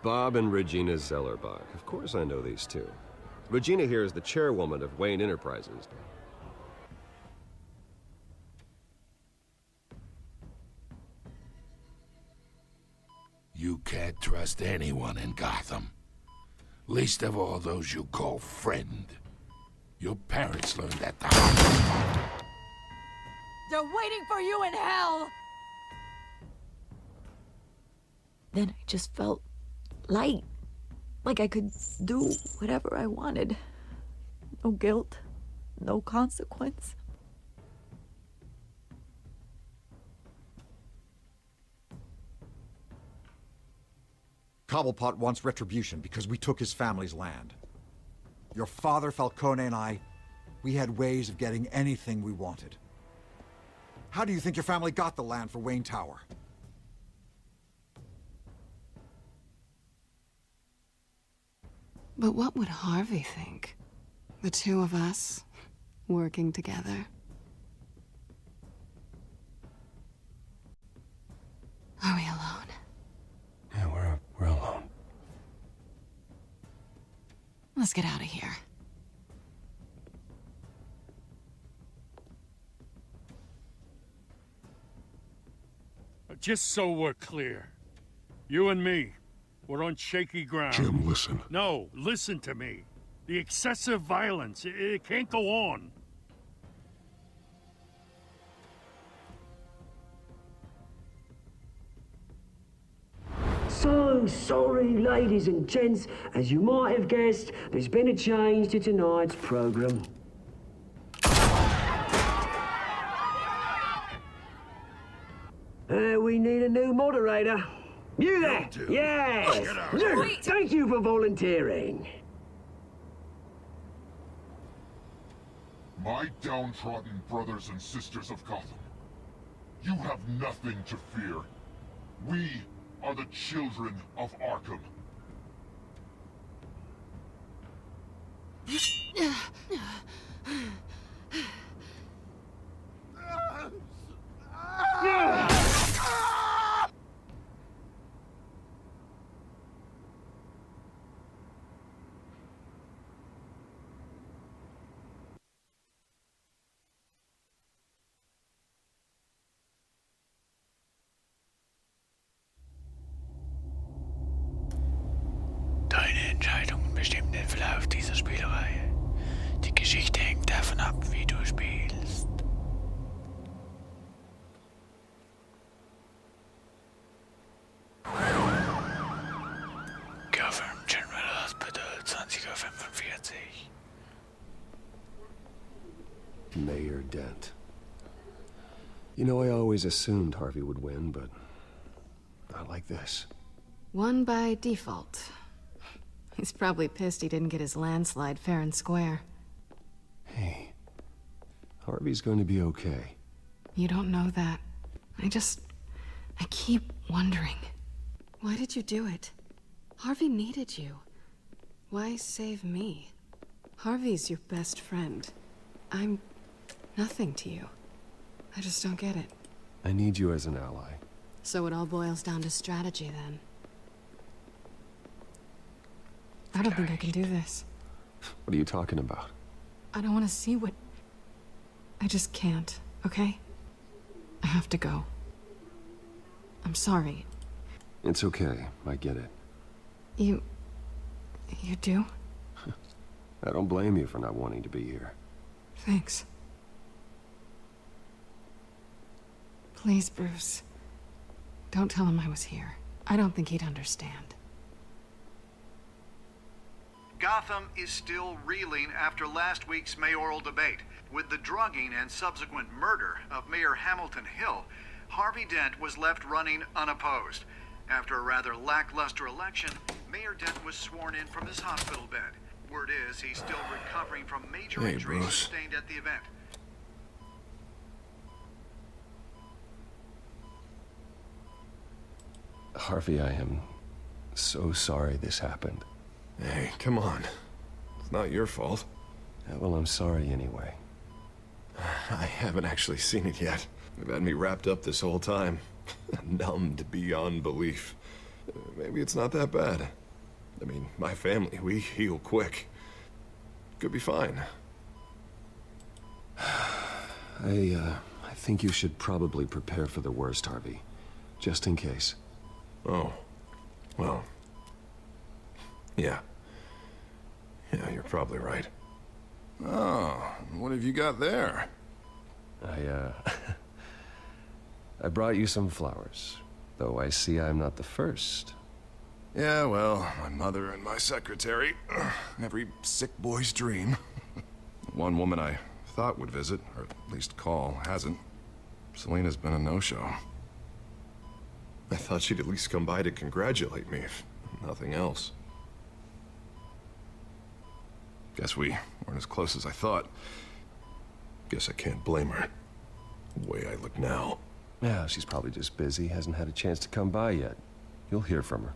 Bob and Regina Zellerbach. Of course I know these two. Regina here is the chairwoman of Wayne Enterprises. You can't trust anyone in Gotham. Least of all those you call friend. Your parents learned that the hard way. They're waiting for you in hell! Then I just felt light. Like I could do whatever I wanted. No guilt, no consequence. Cobblepot wants retribution because we took his family's land. Your father, Falcone, and I, we had ways of getting anything we wanted. How do you think your family got the land for Wayne Tower? But what would Harvey think? The two of us, working together. Are we alone? Yeah, we're alone. Let's get out of here. Just so we're clear, you and me, we're on shaky ground. Jim, listen. No, listen to me. The excessive violence, it can't go on. So sorry, ladies and gents. As you might have guessed, there's been a change to tonight's program. We need a new moderator. You there? Yes! Luke, thank you for volunteering. My downtrodden brothers and sisters of Gotham, you have nothing to fear. We are the children of Arkham. Deine Entscheidungen bestimmen den Verlauf dieser Spielreihe. Die Geschichte hängt davon ab, wie du spielst. Gotham General Hospital, 20:45 Uhr. Mayor Dent. You know, I always assumed Harvey would win, but not like this. Won by default. He's probably pissed he didn't get his landslide fair and square. Hey, Harvey's going to be okay. You don't know that. I keep wondering. Why did you do it? Harvey needed you. Why save me? Harvey's your best friend. I'm nothing to you. I just don't get it. I need you as an ally. So it all boils down to strategy, then. I don't think I can do this. What are you talking about? I don't want to see what... I just can't, okay? I have to go. I'm sorry. It's okay. I get it. You do? I don't blame you for not wanting to be here. Thanks. Please, Bruce. Don't tell him I was here. I don't think he'd understand. Gotham is still reeling after last week's mayoral debate. With the drugging and subsequent murder of Mayor Hamilton Hill, Harvey Dent was left running unopposed. After a rather lackluster election, Mayor Dent was sworn in from his hospital bed. Word is he's still recovering from major injuries sustained at the event. Harvey, I am so sorry this happened. Hey, come on. It's not your fault. Yeah, well, I'm sorry anyway. I haven't actually seen it yet. They've had me wrapped up this whole time. Numbed beyond belief. Maybe it's not that bad. I mean, my family, we heal quick. Could be fine. I think you should probably prepare for the worst, Harvey. Just in case. Oh. Well. Yeah. Yeah, you're probably right. Oh, what have you got there? I brought you some flowers. Though I see I'm not the first. Yeah, well, my mother and my secretary. Every sick boy's dream. One woman I thought would visit, or at least call, hasn't. Selena's been a no-show. I thought she'd at least come by to congratulate me, if nothing else. Guess we weren't as close as I thought. Guess I can't blame her. The way I look now. Yeah, she's probably just busy, hasn't had a chance to come by yet. You'll hear from her.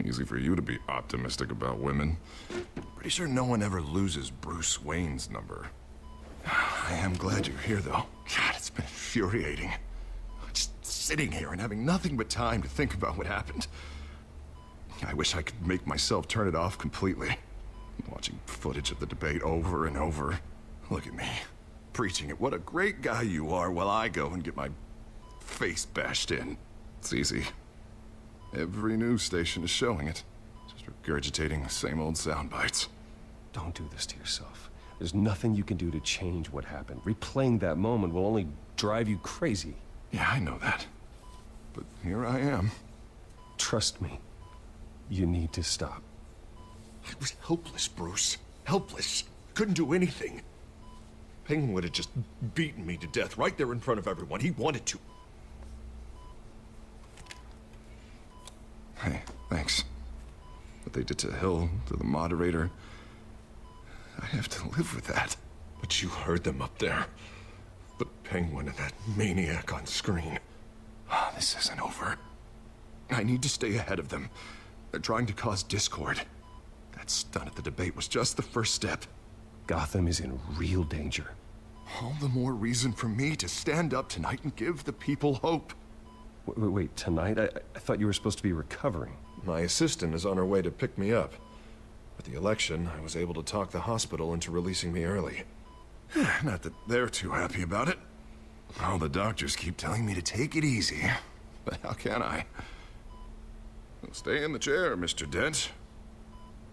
Easy for you to be optimistic about women. Pretty sure no one ever loses Bruce Wayne's number. I am glad you're here, though. God, it's been infuriating. Just sitting here and having nothing but time to think about what happened. I wish I could make myself turn it off completely. Watching footage of the debate over and over. Look at me, preaching at what a great guy you are while I go and get my face bashed in. It's easy. Every news station is showing it. Just regurgitating the same old sound bites. Don't do this to yourself. There's nothing you can do to change what happened. Replaying that moment will only drive you crazy. Yeah, I know that. But here I am. Trust me. You need to stop. I was helpless, Bruce. Helpless. Couldn't do anything. Penguin would have just beaten me to death right there in front of everyone. He wanted to. Hey, thanks. What they did to Hill, to the moderator, I have to live with that. But you heard them up there. The Penguin and that maniac on screen. This isn't over. I need to stay ahead of them. They're trying to cause discord. That stunt at the debate was just the first step. Gotham is in real danger. All the more reason for me to stand up tonight and give the people hope. Wait, tonight? I thought you were supposed to be recovering. My assistant is on her way to pick me up. With the election, I was able to talk the hospital into releasing me early. Not that they're too happy about it. All the doctors keep telling me to take it easy. But how can I? Well, stay in the chair, Mr. Dent.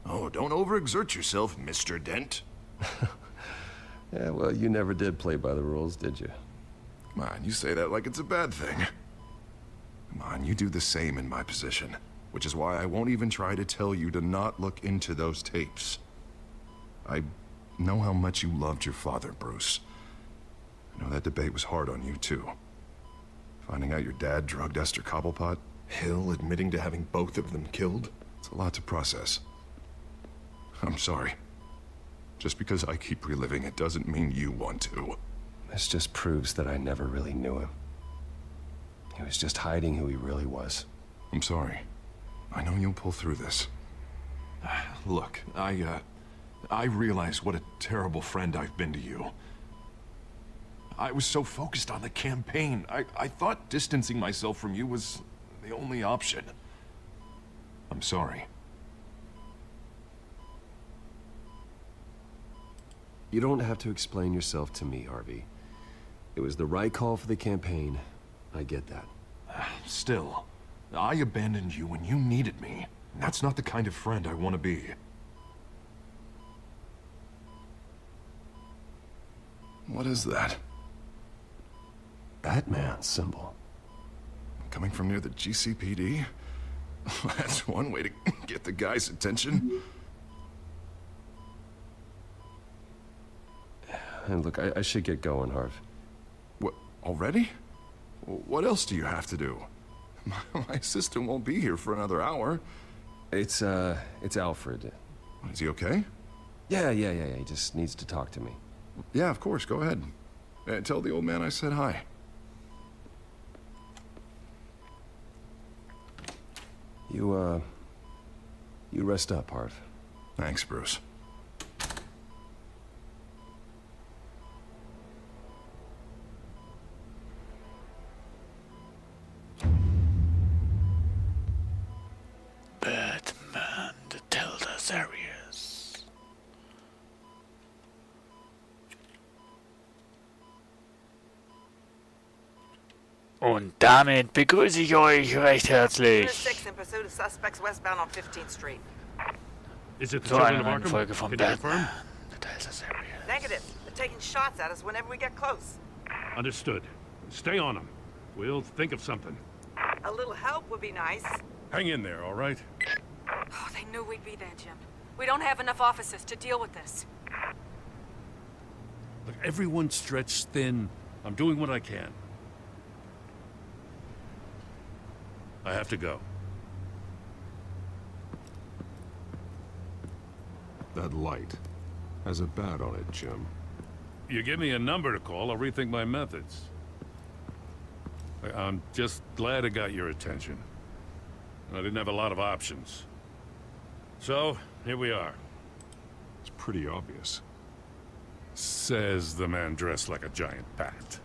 Oh, don't overexert yourself, Mr. Dent. Yeah, well, you never did play by the rules, did you? Come on, you say that like it's a bad thing. Come on, you do the same in my position. Which is why I won't even try to tell you to not look into those tapes. I know how much you loved your father, Bruce. I know that debate was hard on you, too. Finding out your dad drugged Esther Cobblepot, Hill admitting to having both of them killed, it's a lot to process. I'm sorry. Just because I keep reliving it doesn't mean you want to. This just proves that I never really knew him. He was just hiding who he really was. I'm sorry. I know you'll pull through this. Look, I realize what a terrible friend I've been to you. I was so focused on the campaign. I thought distancing myself from you was the only option. I'm sorry. You don't have to explain yourself to me, Harvey. It was the right call for the campaign. I get that. Still, I abandoned you when you needed me. That's not the kind of friend I want to be. What is that? Batman symbol. Coming from near the GCPD? That's one way to get the guy's attention. And look, I should get going, Harv. What, already? What else do you have to do? My assistant won't be here for another hour. It's Alfred. Is he okay? Yeah, he just needs to talk to me. Yeah, of course, go ahead. Tell the old man I said hi. You rest up, Harv. Thanks, Bruce. Series. Und damit begrüße ich euch recht herzlich 6 in pursuit of suspects westbound on 15th Street. Is it the zu children einer of neuen Arkham? Folge von Can you Batman. confirm? Telltale Series. Negative. They're taking shots at us whenever we get close. Understood. Stay on them. We'll think of something. A little help would be nice. Hang in there, all right? Oh, they knew we'd be there, Jim. We don't have enough officers to deal with this. Look, everyone's stretched thin. I'm doing what I can. I have to go. That light has a bat on it, Jim. You give me a number to call, I'll rethink my methods. I'm just glad it got your attention. I didn't have a lot of options. So, here we are. It's pretty obvious. Says the man dressed like a giant bat.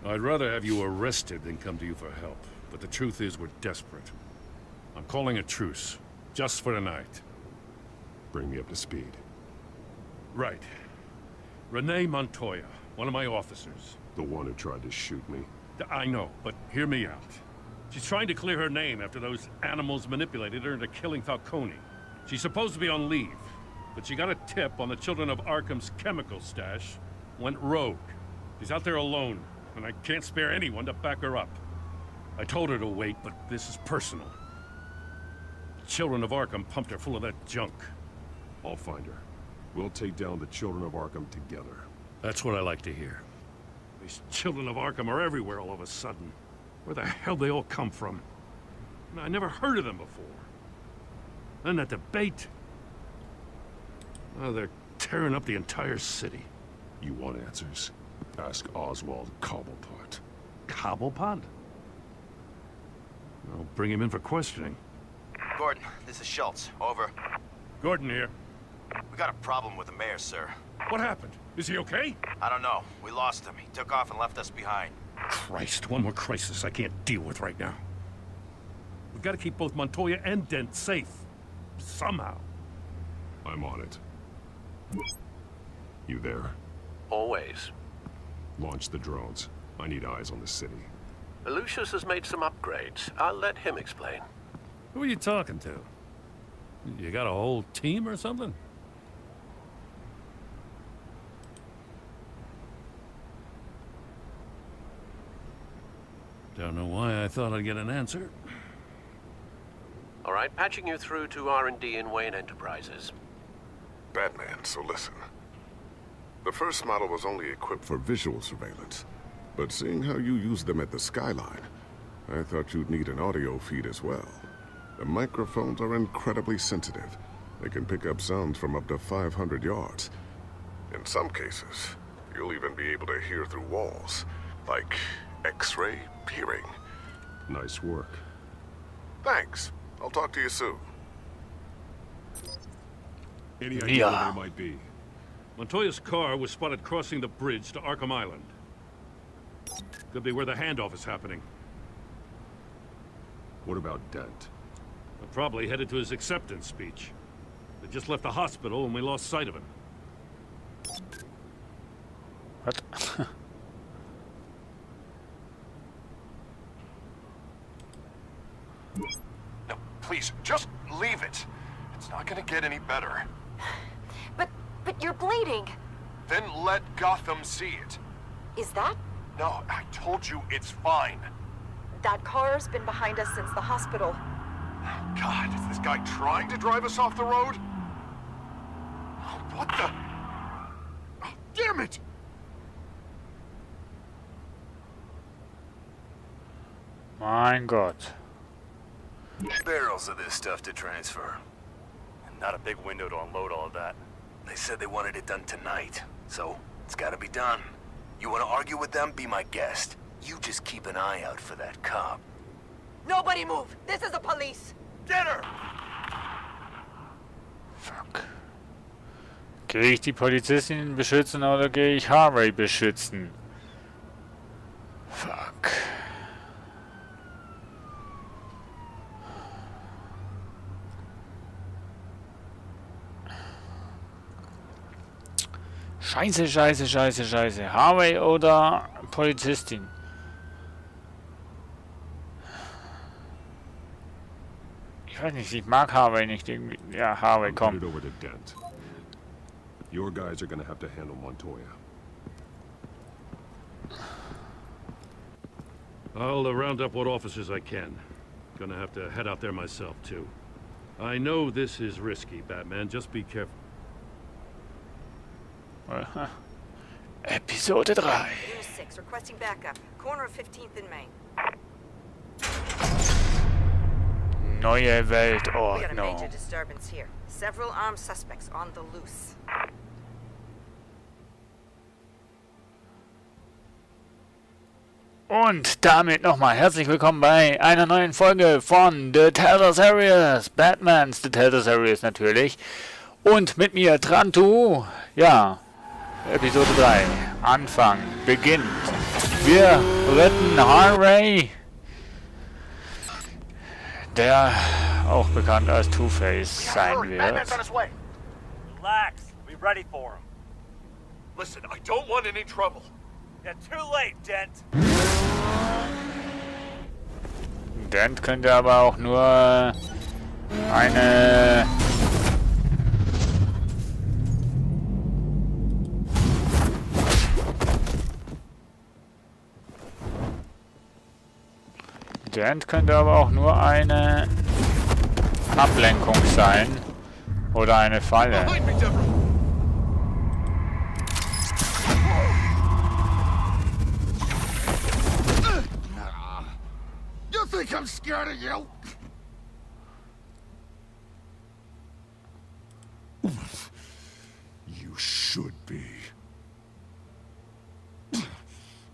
I'd rather have you arrested than come to you for help. But the truth is, we're desperate. I'm calling a truce, just for tonight. Bring me up to speed. Right. Renee Montoya, one of my officers. The one who tried to shoot me. I know, but hear me out. She's trying to clear her name after those animals manipulated her into killing Falcone. She's supposed to be on leave, but she got a tip on the Children of Arkham's chemical stash, went rogue. She's out there alone, and I can't spare anyone to back her up. I told her to wait, but this is personal. The Children of Arkham pumped her full of that junk. I'll find her. We'll take down the Children of Arkham together. That's what I like to hear. These Children of Arkham are everywhere all of a sudden. Where the hell they all come from? I never heard of them before. Then that debate. Oh, they're tearing up the entire city. You want answers? Ask Oswald Cobblepot. Cobblepot? I'll bring him in for questioning. Gordon, this is Schultz. Over. Gordon here. We got a problem with the mayor, sir. What happened? Is he okay? I don't know. We lost him. He took off and left us behind. Christ, one more crisis I can't deal with right now. We've got to keep both Montoya and Dent safe. Somehow. I'm on it. You there? Always. Launch the drones. I need eyes on the city. Lucius has made some upgrades. I'll let him explain. Who are you talking to? You got a whole team or something? Don't know why I thought I'd get an answer. All right, patching you through to R&D in Wayne Enterprises. Batman, so listen. The first model was only equipped for visual surveillance. But seeing how you use them at the skyline, I thought you'd need an audio feed as well. The microphones are incredibly sensitive. They can pick up sounds from up to 500 yards. In some cases, you'll even be able to hear through walls, like X-ray peering. Nice work. Thanks. I'll talk to you soon. Any idea where they might be? Montoya's car was spotted crossing the bridge to Arkham Island. Could be where the handoff is happening. What about Dent? They're probably headed to his acceptance speech. They just left the hospital and we lost sight of him. What? No, please, just leave it. It's not gonna get any better. But you're bleeding. Then let Gotham see it. Is that? No, I told you it's fine. That car's been behind us since the hospital. God, is this guy trying to drive us off the road? Oh, what the? Oh, damn it! Mein Gott. Barrels of this stuff to transfer. And not a big window to unload all of that. They said they wanted it done tonight, so it's gotta be done. You wanna argue with them? Be my guest. You just keep an eye out for that cop. Nobody move! This is the police! Get her! Fuck. Gehe ich die Polizistin beschützen oder gehe ich Harvey beschützen? Fuck. Scheiße, scheiße, scheiße, scheiße. Harvey oder Polizistin? Ich weiß nicht, ich mag Harvey nicht irgendwie. Ja, Harvey, komm. Put it over to Dent. Your guys are gonna have to handle Montoya. I'll round up what officers I can. Gonna have to head out there myself, too. I know this is risky, Batman. Just be careful. Episode 3. Unit 6, requesting backup. Corner of 15th and Main. Neue We got a Weltordnung. major disturbance here. Several armed suspects on the loose. Und damit nochmal herzlich willkommen bei einer neuen Folge von The Telltale Series. Batmans The Telltale Series natürlich. Und mit mir Drantu. Ja, Episode 3. Anfang beginnt. Wir retten Harvey, der auch bekannt als Two-Face sein wird. Batman's on his way. Relax. We'll be ready for him. Listen, I don't want any trouble. Yeah, too late, Dent. Dent könnte aber auch nur eine... Dent könnte aber auch nur eine Ablenkung sein. Oder eine Falle. You think I'm scared of you? You should be.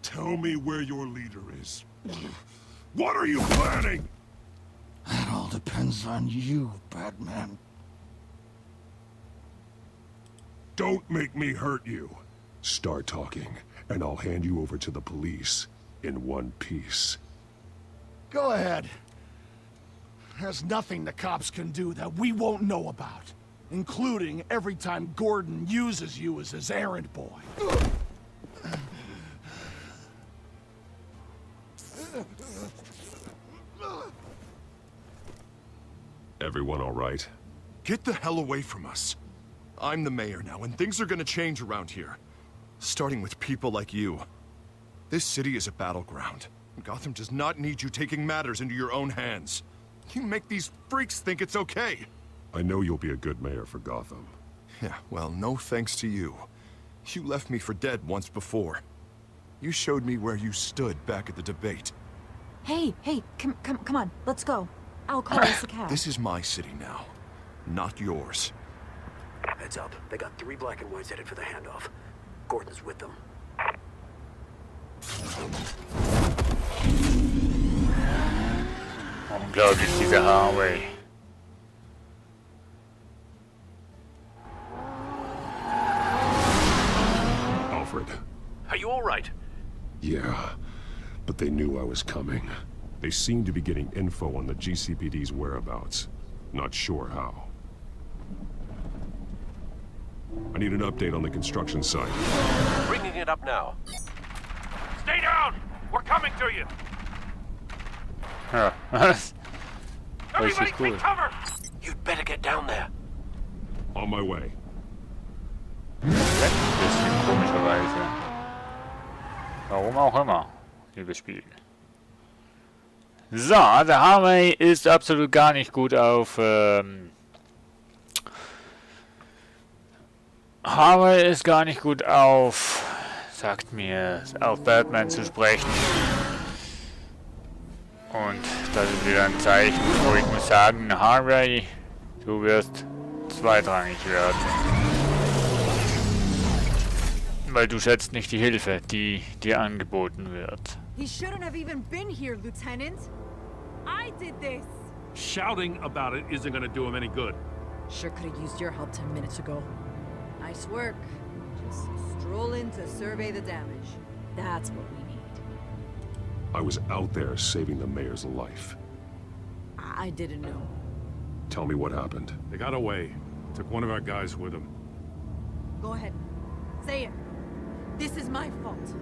Tell me where your leader is. What are you planning? That all depends on you, Batman. Don't make me hurt you. Start talking, and I'll hand you over to the police in one piece. Go ahead. There's nothing the cops can do that we won't know about, including every time Gordon uses you as his errand boy. Everyone all right? Get the hell away from us. I'm the mayor now, and things are gonna change around here. Starting with people like you. This city is a battleground. Gotham does not need you taking matters into your own hands. You make these freaks think it's okay. I know you'll be a good mayor for Gotham. Yeah, well, no thanks to you. You left me for dead once before. You showed me where you stood back at the debate. Hey, come on, let's go. I'll call us a cab. This is my city now, not yours. Heads up. They got 3 black and whites headed for the handoff. Gordon's with them. Unglaublich, dieser Harvey. Alfred. Are you all right? Yeah, but they knew I was coming. They seem to be getting info on the GCPD's whereabouts. Not sure how. I need an update on the construction site. Bringing it up now. Stay down! We're coming to you! Ja, was? Everybody Richtig cool. take cover! You'd better get down there. On my way. Ein bisschen komischerweise. Warum auch immer, liebes Spiel. So, der Harvey ist absolut gar nicht gut auf... Harvey ist gar nicht gut auf... Sagt mir, auf Batman zu sprechen. Und das ist wieder ein Zeichen, wo ich muss sagen, Harvey, du wirst zweitrangig werden. Weil du schätzt nicht die Hilfe, die dir angeboten wird. He shouldn't have even been here, Lieutenant. I did this. Shouting about it isn't gonna do him any good. Sure could have used your help 10 minutes ago. Nice work. Just stroll in to survey the damage. That's what we need. I was out there saving the mayor's life. I didn't know. Tell me what happened. They got away. Took one of our guys with them. Go ahead. Say it. This is my fault.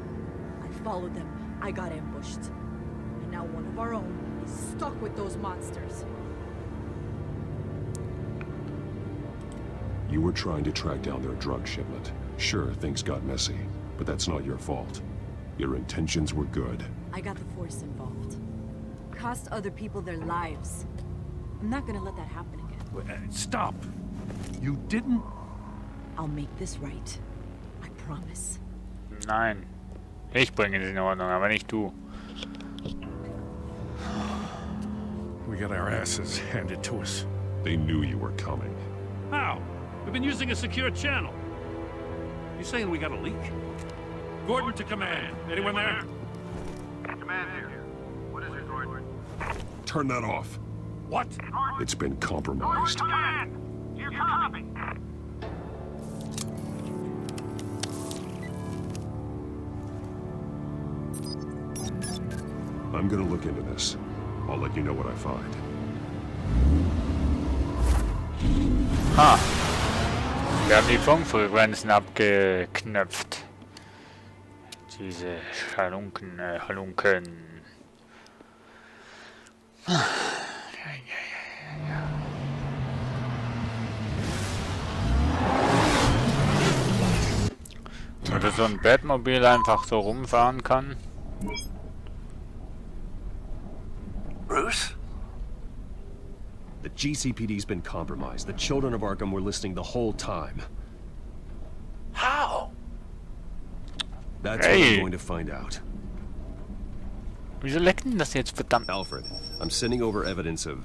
I followed them. I got ambushed. And now one of our own is stuck with those monsters. You were trying to track down their drug shipment. Sure, things got messy, but that's not your fault. Your intentions were good. I got the Force involved. Cost other people their lives. I'm not gonna let that happen again. Stop! You didn't... I'll make this right. I promise. Nein. Ich bringe es in Ordnung, aber nicht du. We got our asses handed to us. They knew you were coming. How? We've been using a secure channel. You saying we got a leak? Gordon to command. Anyone there? Command here. What is it, Gordon? Turn that off. What? It's been compromised. Command! You copy? I'm gonna look into this. I'll let you know what I find. Ha! Wir haben die Funkfrequenzen abgeknöpft. Diese Halunken. Oder so ein Batmobil einfach so rumfahren kann. Bruce? The GCPD's been compromised. The children of Arkham were listening the whole time. How? That's what I'm going to find out. Wieso leckt denn das jetzt, verdammt? Alfred, I'm sending over evidence of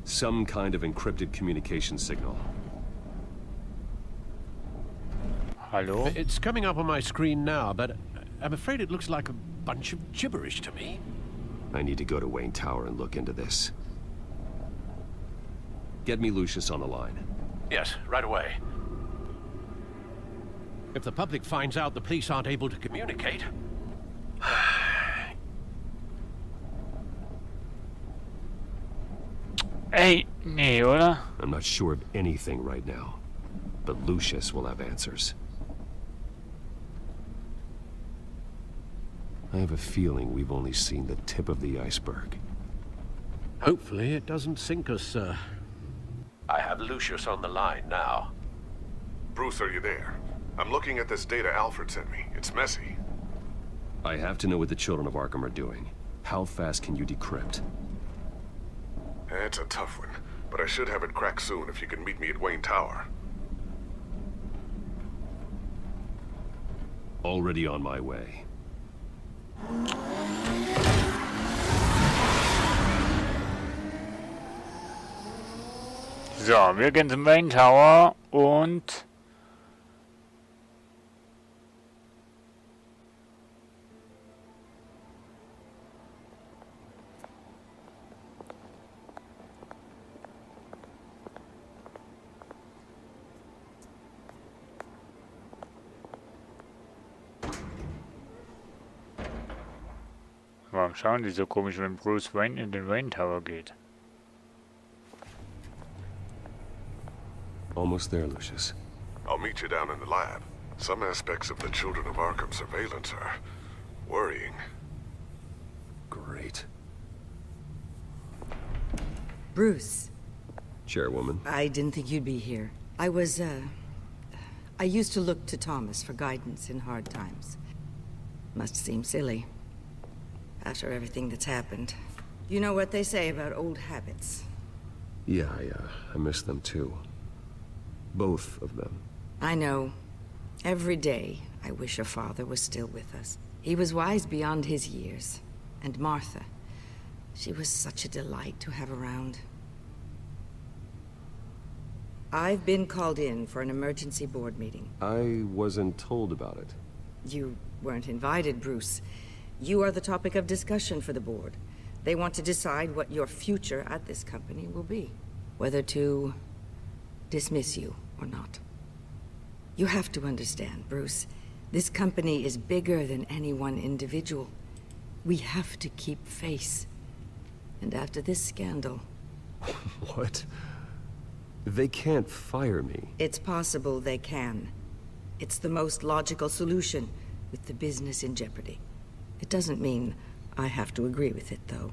some kind of encrypted communication signal. Hallo? It's coming up on my screen now, but I'm afraid it looks like a bunch of gibberish to me. I need to go to Wayne Tower and look into this. Get me Lucius on the line. Yes, right away. If the public finds out the police aren't able to communicate... Ey, nee, oder? I'm not sure of anything right now, but Lucius will have answers. I have a feeling we've only seen the tip of the iceberg. Hopefully it doesn't sink us, sir. I have Lucius on the line now. Bruce, are you there? I'm looking at this data Alfred sent me. It's messy. I have to know what the children of Arkham are doing. How fast can you decrypt? It's a tough one, but I should have it cracked soon if you can meet me at Wayne Tower. Already on my way. So, wir gehen zum Wayne Tower und... Warum schauen die so komisch, wenn Bruce Wayne in den Wayne Tower geht? Almost there, Lucius. I'll meet you down in the lab. Some aspects of the Children of Arkham surveillance are worrying. Great. Bruce. Chairwoman. I didn't think you'd be here. I used to look to Thomas for guidance in hard times. Must seem silly. After everything that's happened. You know what they say about old habits. Yeah, I miss them too. Both of them. I know. Every day, I wish your father was still with us. He was wise beyond his years. And Martha, she was such a delight to have around. I've been called in for an emergency board meeting. I wasn't told about it. You weren't invited, Bruce. You are the topic of discussion for the board. They want to decide what your future at this company will be. Whether to dismiss you or not. You have to understand, Bruce. This company is bigger than any one individual. We have to keep face. And after this scandal... What? They can't fire me. It's possible they can. It's the most logical solution, with the business in jeopardy. It doesn't mean I have to agree with it, though.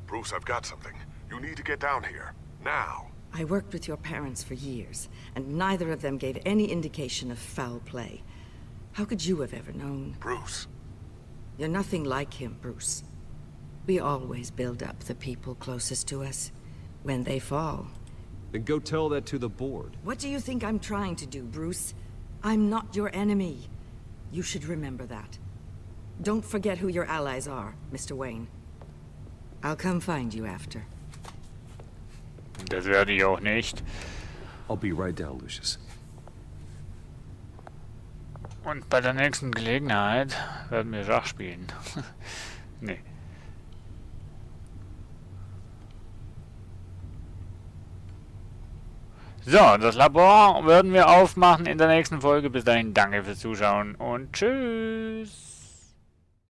Bruce, I've got something. You need to get down here. Now. I worked with your parents for years, and neither of them gave any indication of foul play. How could you have ever known? Bruce. You're nothing like him, Bruce. We always build up the people closest to us. When they fall. Then go tell that to the board. What do you think I'm trying to do, Bruce? I'm not your enemy. You should remember that. Don't forget who your allies are, Mr. Wayne. I'll come find you after. Das werde ich auch nicht. I'll be right down, Lucius. Und bei der nächsten Gelegenheit werden wir Schach spielen. Nee. So, das Labor werden wir aufmachen in der nächsten Folge. Bis dahin, danke fürs Zuschauen und tschüss.